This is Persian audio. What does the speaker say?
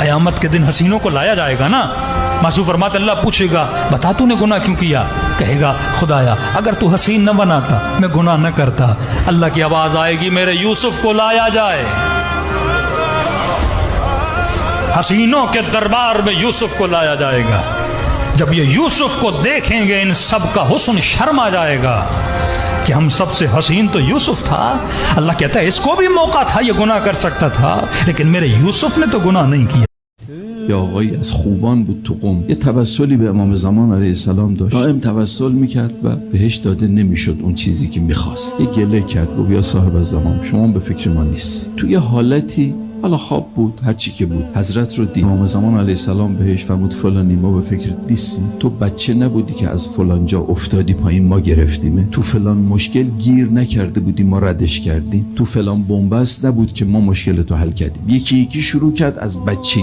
क़यामत के दिन हसीनों को लाया जाएगा ना, मासूम फरमाते अल्लाह पूछेगा बता तूने गुनाह क्यों किया, कहेगा खुदाया अगर तू हसीन न बनाता मैं गुनाह न करता। अल्लाह की आवाज आएगी मेरे यूसुफ को लाया जाए। हसीनों के दरबार में यूसुफ को लाया जाएगा। जब ये यूसुफ को देखेंगे इन सब का हुस्न शर्म आ जाएगा कि हम सबसे हसीन तो यूसुफ था। अल्लाह कहता है इसको भी मौका था, ये गुनाह कर सकता था, लेकिन मेरे यूसुफ ने तो गुनाह नहीं किया। یا آقایی از خوبان بود تو قم، یه توسلی به امام زمان علیه السلام داشت، دائم توسل میکرد و بهش داده نمیشد اون چیزی که میخواست. یه گله کرد گفت یا صاحب الزمان شما به فکر ما نیست. تو یه حالتی حالا خواب بود هر چی که بود حضرت رو دید. امام زمان علیه السلام بهش فرمود فلانی ما به فکر نیستیم، تو بچه نبودی که از فلان جا افتادی پایین ما گرفتیمه، تو فلان مشکل گیر نکرده بودی ما ردش کردیم، تو فلان بنبست نبود که ما مشکل تو حل کردیم. یکی یکی شروع کرد از بچه